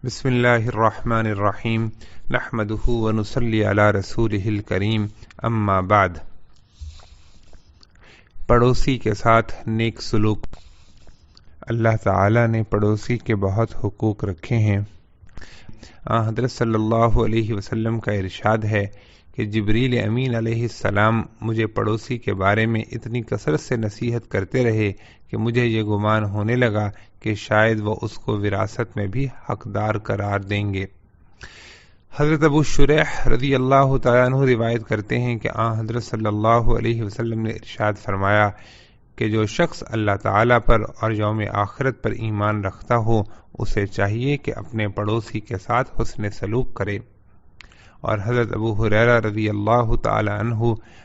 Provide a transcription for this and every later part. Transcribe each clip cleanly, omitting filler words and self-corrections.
بسم اللہ الرحمن الرحیم نحمدہ ونصلی علی رسولہ الکریم اما بعد۔ پڑوسی کے ساتھ نیک سلوک۔ اللہ تعالیٰ نے پڑوسی کے بہت حقوق رکھے ہیں۔ حضرت صلی اللہ علیہ وسلم کا ارشاد ہے کہ جبریل امین علیہ السلام مجھے پڑوسی کے بارے میں اتنی کثرت سے نصیحت کرتے رہے کہ مجھے یہ گمان ہونے لگا کہ شاید وہ اس کو وراثت میں بھی حقدار قرار دیں گے۔ حضرت ابو شریح رضی اللہ تعالیٰ عنہ روایت کرتے ہیں کہ حضرت صلی اللہ علیہ وسلم نے ارشاد فرمایا کہ جو شخص اللہ تعالیٰ پر اور یوم آخرت پر ایمان رکھتا ہو اسے چاہیے کہ اپنے پڑوسی کے ساتھ حسن سلوک کرے۔ اور حضرت ابو ہریرہ رضی اللہ تعالی عنہ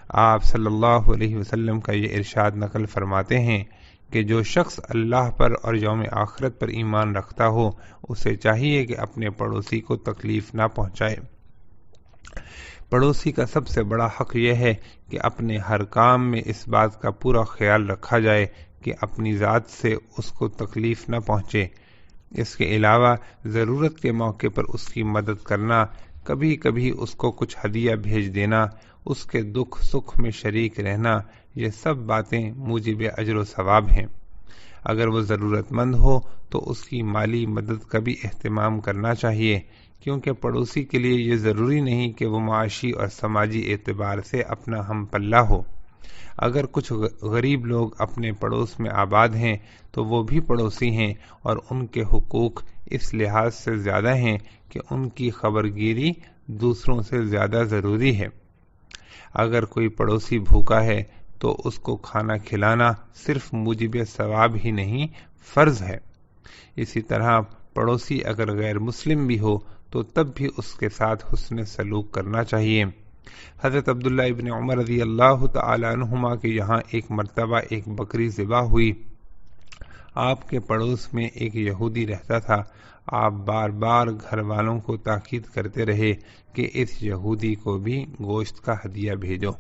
آپ صلی اللہ علیہ وسلم کا یہ ارشاد نقل فرماتے ہیں کہ جو شخص اللہ پر اور یوم آخرت پر ایمان رکھتا ہو اسے چاہیے کہ اپنے پڑوسی کو تکلیف نہ پہنچائے۔ پڑوسی کا سب سے بڑا حق یہ ہے کہ اپنے ہر کام میں اس بات کا پورا خیال رکھا جائے کہ اپنی ذات سے اس کو تکلیف نہ پہنچے۔ اس کے علاوہ ضرورت کے موقع پر اس کی مدد کرنا، کبھی کبھی اس کو کچھ ہدیہ بھیج دینا، اس کے دکھ سکھ میں شریک رہنا، یہ سب باتیں موجب اجر و ثواب ہیں۔ اگر وہ ضرورت مند ہو تو اس کی مالی مدد کا بھی اہتمام کرنا چاہیے، کیونکہ پڑوسی کے لیے یہ ضروری نہیں کہ وہ معاشی اور سماجی اعتبار سے اپنا ہم پلہ ہو۔ اگر کچھ غریب لوگ اپنے پڑوس میں آباد ہیں تو وہ بھی پڑوسی ہیں اور ان کے حقوق اس لحاظ سے زیادہ ہیں کہ ان کی خبرگیری دوسروں سے زیادہ ضروری ہے۔ اگر کوئی پڑوسی بھوکا ہے تو اس کو کھانا کھلانا صرف موجب ثواب ہی نہیں، فرض ہے۔ اسی طرح پڑوسی اگر غیر مسلم بھی ہو تو تب بھی اس کے ساتھ حسن سلوک کرنا چاہیے۔ حضرت عبداللہ ابن عمر رضی اللہ تعالی عنہما کے یہاں ایک مرتبہ ایک بکری ذبح ہوئی۔ آپ کے پڑوس میں ایک یہودی رہتا تھا۔ آپ بار بار گھر والوں کو تاکید کرتے رہے کہ اس یہودی کو بھی گوشت کا ہدیہ بھیجو۔